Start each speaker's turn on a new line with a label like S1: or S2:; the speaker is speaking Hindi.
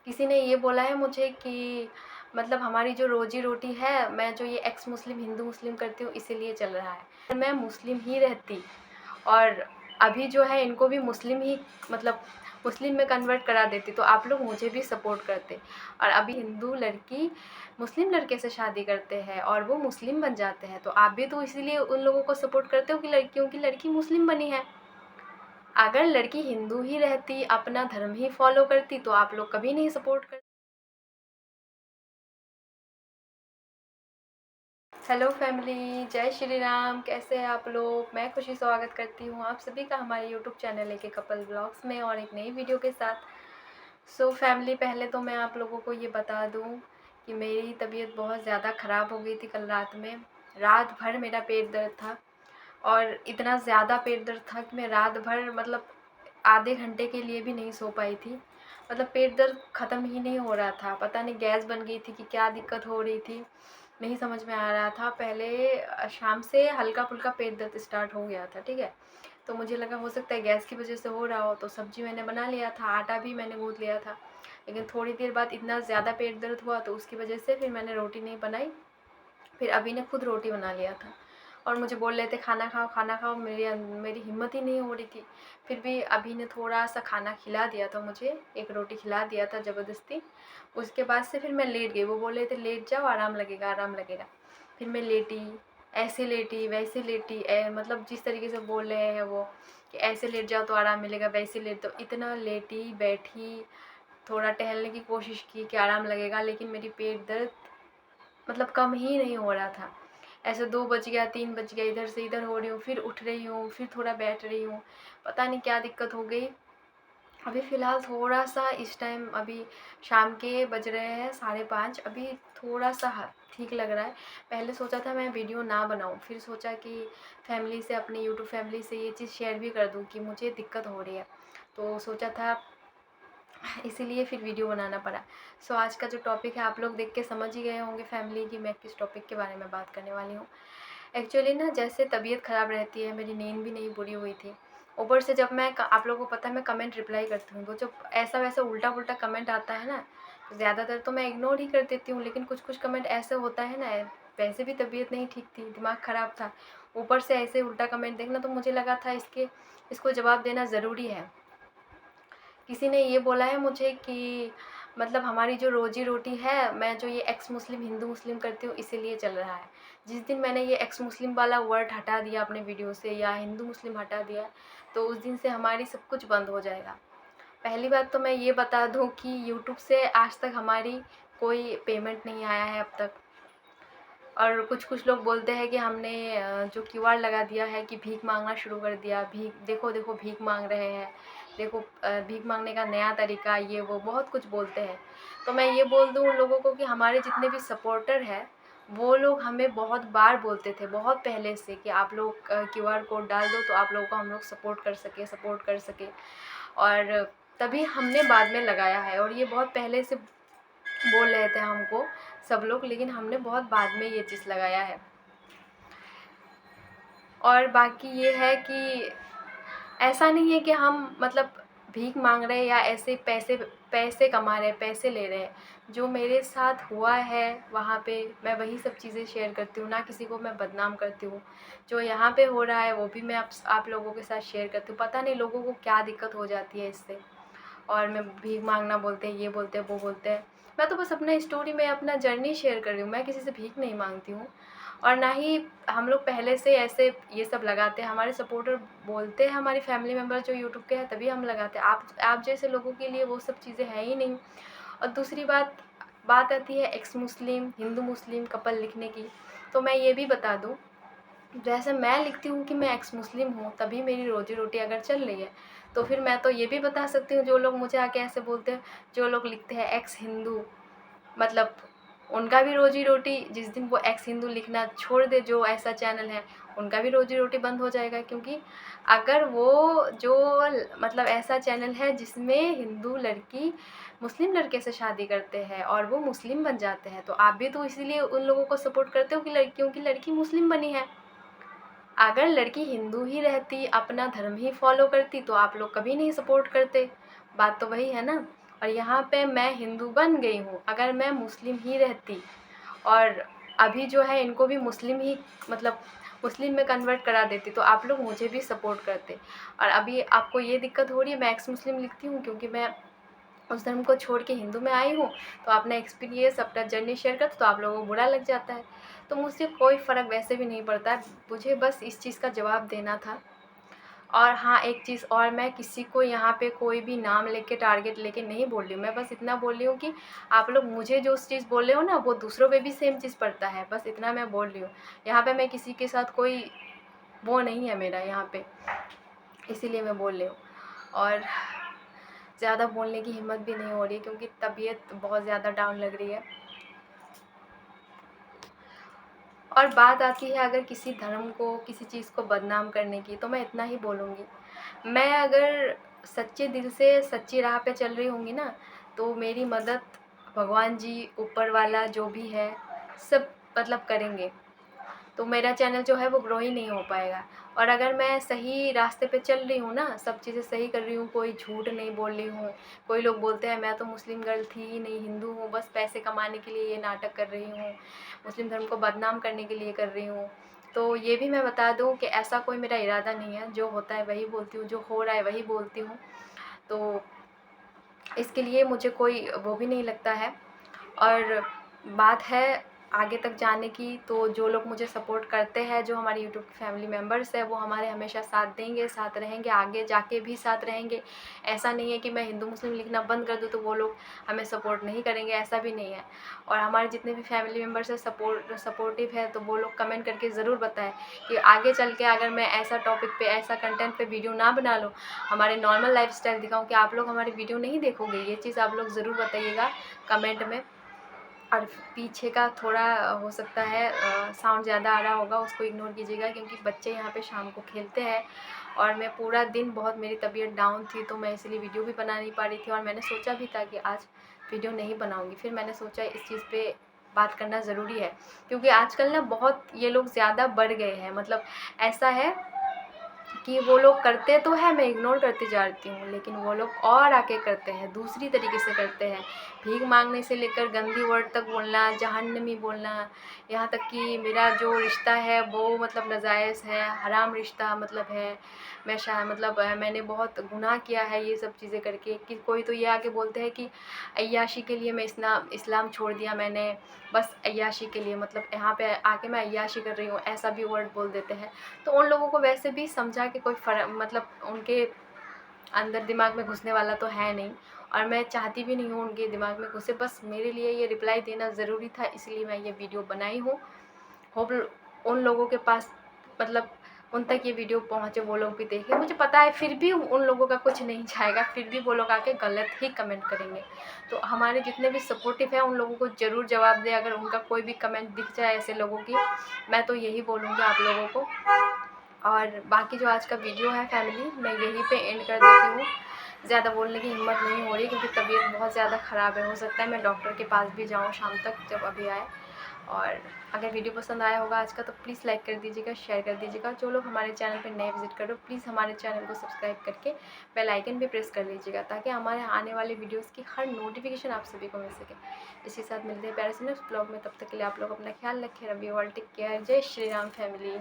S1: किसी ने ये बोला है मुझे कि मतलब हमारी जो रोजी रोटी है, मैं जो ये एक्स मुस्लिम हिंदू मुस्लिम करती हूँ इसीलिए चल रहा है। मैं मुस्लिम ही रहती और अभी जो है इनको भी मुस्लिम ही मतलब मुस्लिम में कन्वर्ट करा देती तो आप लोग मुझे भी सपोर्ट करते। और अभी हिंदू लड़की मुस्लिम लड़के से शादी करते हैं और वो मुस्लिम बन जाते हैं, तो आप भी तो इसीलिए उन लोगों को सपोर्ट करते हो कि लड़कियों की लड़की मुस्लिम बनी है। अगर लड़की हिंदू ही रहती, अपना धर्म ही फॉलो करती, तो आप लोग कभी नहीं सपोर्ट करते। हेलो फैमिली, जय श्री राम। कैसे हैं आप लोग? मैं खुशी स्वागत करती हूँ आप सभी का हमारे यूट्यूब चैनल एक कपल ब्लॉग्स में और एक नई वीडियो के साथ। सो फैमिली, पहले तो मैं आप लोगों को ये बता दूँ कि मेरी तबीयत बहुत ज़्यादा ख़राब हो गई थी कल रात में। रात भर मेरा पेट दर्द था और इतना ज़्यादा पेट दर्द था कि मैं रात भर मतलब आधे घंटे के लिए भी नहीं सो पाई थी। मतलब पेट दर्द ख़त्म ही नहीं हो रहा था, पता नहीं गैस बन गई थी कि क्या दिक्कत हो रही थी, नहीं समझ में आ रहा था। पहले शाम से हल्का फुल्का पेट दर्द स्टार्ट हो गया था, ठीक है। तो मुझे लगा हो सकता है गैस की वजह से हो रहा हो, तो सब्ज़ी मैंने बना लिया था, आटा भी मैंने गूँथ लिया था। लेकिन थोड़ी देर बाद इतना ज़्यादा पेट दर्द हुआ तो उसकी वजह से फिर मैंने रोटी नहीं बनाई। फिर अभी ने खुद रोटी बना लिया था और मुझे बोल रहे थे खाना खाओ, मेरी हिम्मत ही नहीं हो रही थी। फिर भी अभी ने थोड़ा सा खाना खिला दिया था मुझे, एक रोटी खिला दिया था ज़बरदस्ती। उसके बाद से फिर मैं लेट गई। वो बोल रहे थे लेट जाओ, आराम लगेगा आराम लगेगा। फिर मैं लेटी, ऐसे लेटी वैसे लेटी, मतलब जिस तरीके से बोल रहे हैं वो कि ऐसे लेट जाओ तो आराम मिलेगा, वैसे लेट, तो इतना लेटी बैठी। थोड़ा टहलने की कोशिश की कि आराम लगेगा, लेकिन मेरी पेट दर्द मतलब कम ही नहीं हो रहा था। ऐसे 2 बज गया, 3 बज गया, इधर से इधर हो रही हूँ, फिर उठ रही हूँ, फिर थोड़ा बैठ रही हूँ, पता नहीं क्या दिक्कत हो गई। अभी फ़िलहाल थोड़ा-सा इस टाइम अभी शाम के बज रहे हैं 5:30, अभी थोड़ा-सा ह ठीक लग रहा है। पहले सोचा था मैं वीडियो ना बनाऊँ, फिर सोचा कि फैमिली से, अपनी यूट्यूब फैमिली से ये चीज़ शेयर भी कर दूँ कि मुझे दिक्कत हो रही है। तो सोचा था, इसीलिए फिर वीडियो बनाना पड़ा। सो आज का जो टॉपिक है आप लोग देख के समझ ही गए होंगे फैमिली कि मैं किस टॉपिक के बारे में बात करने वाली हूँ। एक्चुअली ना, जैसे तबीयत ख़राब रहती है, मेरी नींद भी नहीं पूरी हुई थी। ऊपर से जब मैं आप लोगों को पता है मैं कमेंट रिप्लाई करती हूँ, तो जब ऐसा वैसा उल्टा पुल्टा कमेंट आता है ना, तो ज़्यादातर तो मैं इग्नोर ही कर देती हूँ। लेकिन कुछ कुछ कमेंट ऐसे होता है ना, वैसे भी तबीयत नहीं ठीक थी, दिमाग ख़राब था, ऊपर से ऐसे उल्टा कमेंट देखना, तो मुझे लगा था इसको जवाब देना ज़रूरी है। किसी ने ये बोला है मुझे कि मतलब हमारी जो रोजी रोटी है, मैं जो ये एक्स मुस्लिम हिंदू मुस्लिम करती हूँ इसीलिए चल रहा है। जिस दिन मैंने ये एक्स मुस्लिम वाला वर्ड हटा दिया अपने वीडियो से, या हिंदू मुस्लिम हटा दिया, तो उस दिन से हमारी सब कुछ बंद हो जाएगा। पहली बात तो मैं ये बता दूँ कि यूट्यूब से आज तक हमारी कोई पेमेंट नहीं आया है अब तक। और कुछ लोग बोलते हैं कि हमने जो क्यूआर लगा दिया है कि भीख मांगना शुरू कर दिया, भीख देखो देखो भीख मांग रहे हैं, देखो भीख मांगने का नया तरीका, ये वो बहुत कुछ बोलते हैं। तो मैं ये बोल दूँ उन लोगों को कि हमारे जितने भी सपोर्टर हैं, वो लोग हमें बहुत बार बोलते थे, बहुत पहले से, कि आप लोग क्यूआर कोड डाल दो तो आप लोगों को हम लोग सपोर्ट कर सके। और तभी हमने बाद में लगाया है, और ये बहुत पहले से बोल रहे थे हमको सब लोग, लेकिन हमने बहुत बाद में ये चीज़ लगाया है। और बाकी ये है कि ऐसा नहीं है कि हम मतलब भीख मांग रहे हैं या ऐसे पैसे पैसे कमा रहे हैं, पैसे ले रहे हैं। जो मेरे साथ हुआ है वहाँ पे मैं वही सब चीज़ें शेयर करती हूँ, ना किसी को मैं बदनाम करती हूँ। जो यहाँ पे हो रहा है वो भी मैं आप लोगों के साथ शेयर करती हूँ। पता नहीं लोगों को क्या दिक्कत हो जाती है इससे, और मैं भीख मांगना बोलते हैं, ये बोलते हैं, वो बोलते हैं। मैं तो बस अपना स्टोरी में अपना जर्नी शेयर कर रही हूँ, मैं किसी से भीख नहीं मांगती हूँ। और ना ही हम लोग पहले से ऐसे ये सब लगाते हैं। हमारे सपोर्टर बोलते हैं, हमारी फैमिली मेम्बर जो यूट्यूब के हैं, तभी हम लगाते हैं। आप जैसे लोगों के लिए वो सब चीज़ें हैं ही नहीं। और दूसरी बात बात आती है एक्स मुस्लिम हिंदू मुस्लिम कपल लिखने की, तो मैं ये भी बता दूँ, जैसे मैं लिखती हूँ कि मैं एक्स मुस्लिम हूँ तभी मेरी रोजी रोटी अगर चल रही है, तो फिर मैं तो ये भी बता सकती हूँ, जो लोग मुझे आके ऐसे बोलते हैं, जो लोग लिखते हैं एक्स हिंदू, मतलब उनका भी रोजी रोटी, जिस दिन वो एक्स हिंदू लिखना छोड़ दे, जो ऐसा चैनल है, उनका भी रोजी रोटी बंद हो जाएगा। क्योंकि अगर वो जो मतलब ऐसा चैनल है जिसमें हिंदू लड़की मुस्लिम लड़के से शादी करते हैं और वो मुस्लिम बन जाते हैं, तो आप भी तो इसीलिए उन लोगों को सपोर्ट करते हो कि लड़कियों की लड़की मुस्लिम बनी है। अगर लड़की हिंदू ही रहती, अपना धर्म ही फॉलो करती, तो आप लोग कभी नहीं सपोर्ट करते। बात तो वही है ना। और यहाँ पे मैं हिंदू बन गई हूँ। अगर मैं मुस्लिम ही रहती और अभी जो है इनको भी मुस्लिम ही मतलब मुस्लिम में कन्वर्ट करा देती तो आप लोग मुझे भी सपोर्ट करते। और अभी आपको ये दिक्कत हो रही है, मैं एक्स मुस्लिम लिखती हूँ क्योंकि मैं उस धर्म को छोड़ के हिंदू में आई हूँ। तो अपना एक्सपीरियंस अपना जर्नी शेयर करते तो आप लोगों को बुरा लग जाता है। तो मुझसे कोई फ़र्क वैसे भी नहीं पड़ता है, मुझे बस इस चीज़ का जवाब देना था। और हाँ, एक चीज़ और, मैं किसी को यहाँ पे कोई भी नाम लेके टारगेट लेके नहीं बोल रही हूँ। मैं बस इतना बोल रही हूँ कि आप लोग मुझे जो चीज़ बोल रहे हो ना वो दूसरों पे भी सेम चीज़ पड़ता है, बस इतना मैं बोल रही हूँ। यहाँ पे मैं किसी के साथ कोई वो नहीं है मेरा यहाँ पे, इसीलिए मैं बोल रही हूँ। और ज़्यादा बोलने की हिम्मत भी नहीं हो रही क्योंकि तबीयत बहुत ज़्यादा डाउन लग रही है। और बात आती है अगर किसी धर्म को किसी चीज़ को बदनाम करने की, तो मैं इतना ही बोलूँगी, मैं अगर सच्चे दिल से सच्ची राह पे चल रही होंगी ना तो मेरी मदद भगवान जी, ऊपर वाला जो भी है सब मतलब करेंगे। तो मेरा चैनल जो है वो ग्रो ही नहीं हो पाएगा। और अगर मैं सही रास्ते पे चल रही हूँ ना, सब चीज़ें सही कर रही हूँ, कोई झूठ नहीं बोल रही हूँ, कोई लोग बोलते हैं मैं तो मुस्लिम गर्ल थी ही नहीं, हिंदू हूँ, बस पैसे कमाने के लिए ये नाटक कर रही हूँ, मुस्लिम धर्म को बदनाम करने के लिए कर रही हूँ, तो ये भी मैं बता दूँ कि ऐसा कोई मेरा इरादा नहीं है। जो होता है वही बोलती हूँ, जो हो रहा है वही बोलती हूँ। तो इसके लिए मुझे कोई वो भी नहीं लगता है। और बात है आगे तक जाने की, तो जो लोग मुझे सपोर्ट करते हैं, जो हमारे यूट्यूब की फैमिली मेम्बर्स हैं, वो हमारे हमेशा साथ देंगे, साथ रहेंगे, आगे जाके भी साथ रहेंगे। ऐसा नहीं है कि मैं हिंदू मुस्लिम लिखना बंद कर दूँ तो वो लोग हमें सपोर्ट नहीं करेंगे, ऐसा भी नहीं है। और हमारे जितने भी फैमिली मेम्बर्स हैं सपोर्टिव है, तो वो लोग कमेंट करके ज़रूर बताएं कि आगे चल के अगर मैं ऐसा टॉपिक पे ऐसा कंटेंट पे वीडियो ना बना लूँ, हमारे नॉर्मल लाइफस्टाइल दिखाऊँ, कि आप लोग हमारी वीडियो नहीं देखोगे, ये चीज़ आप लोग ज़रूर बताइएगा कमेंट में। और पीछे का थोड़ा हो सकता है साउंड ज़्यादा आ रहा होगा, उसको इग्नोर कीजिएगा क्योंकि बच्चे यहाँ पे शाम को खेलते हैं। और मैं पूरा दिन बहुत मेरी तबीयत डाउन थी तो मैं इसलिए वीडियो भी बना नहीं पा रही थी, और मैंने सोचा भी था कि आज वीडियो नहीं बनाऊँगी। फिर मैंने सोचा इस चीज़ पे बात करना ज़रूरी है क्योंकि आजकल ना बहुत ये लोग ज़्यादा बढ़ गए हैं। मतलब ऐसा है कि वो लोग करते तो है, मैं इग्नोर करती जाती हूँ, लेकिन वो लोग और आके करते हैं, दूसरी तरीके से करते हैं। भीख मांगने से लेकर गंदी वर्ड तक बोलना, जहन्नमी बोलना, यहाँ तक कि मेरा जो रिश्ता है वो मतलब नाजायज़ है, हराम रिश्ता मतलब है। मैं मतलब मैंने बहुत गुनाह किया है ये सब चीज़ें करके। कि कोई तो ये आके बोलते हैं कि अय्याशी के लिए मैं इस्लाम छोड़ दिया मैंने, बस अय्याशी के लिए, मतलब यहाँ पे आके मैं अय्याशी कर रही हूँ, ऐसा भी वर्ड बोल देते हैं। तो उन लोगों को वैसे भी समझा के कोई मतलब उनके अंदर दिमाग में घुसने वाला तो है नहीं, और मैं चाहती भी नहीं हूँ उनके दिमाग में घुसे। बस मेरे लिए ये रिप्लाई देना ज़रूरी था, इसलिए मैं ये वीडियो बनाई हूँ। होप उन लोगों के पास मतलब उन तक ये वीडियो पहुँचे, वो लोग भी देखें। मुझे पता है फिर भी उन लोगों का कुछ नहीं जाएगा, फिर भी वो लोग आके गलत ही कमेंट करेंगे। तो हमारे जितने भी सपोर्टिव हैं उन लोगों को ज़रूर जवाब दें। अगर उनका कोई भी कमेंट दिख जाए ऐसे लोगों की, मैं तो यही बोलूँगी आप लोगों को। और बाकी जो आज का वीडियो है फैमिली, मैं यहीं पे एंड कर देती हूँ। ज़्यादा बोलने की हिम्मत नहीं हो रही क्योंकि तबीयत बहुत ज़्यादा ख़राब है। हो सकता है मैं डॉक्टर के पास भी जाऊँ शाम तक जब अभी आए। और अगर वीडियो पसंद आया होगा आज का तो प्लीज़ लाइक कर दीजिएगा, शेयर कर दीजिएगा। जो लोग हमारे चैनल पर नए विजिट करो प्लीज़ हमारे चैनल को सब्सक्राइब करके बेल आइकन भी प्रेस कर लीजिएगा ताकि हमारे आने वाले वीडियोज़ की हर नोटिफिकेशन आप सभी को मिल सके। इसी साथ मिलते हैं प्यारे से नेक्स्ट ब्लॉग में, तब तक के लिए आप लोग अपना ख्याल रखें। Ravi all take care. जय श्री राम फैमिली।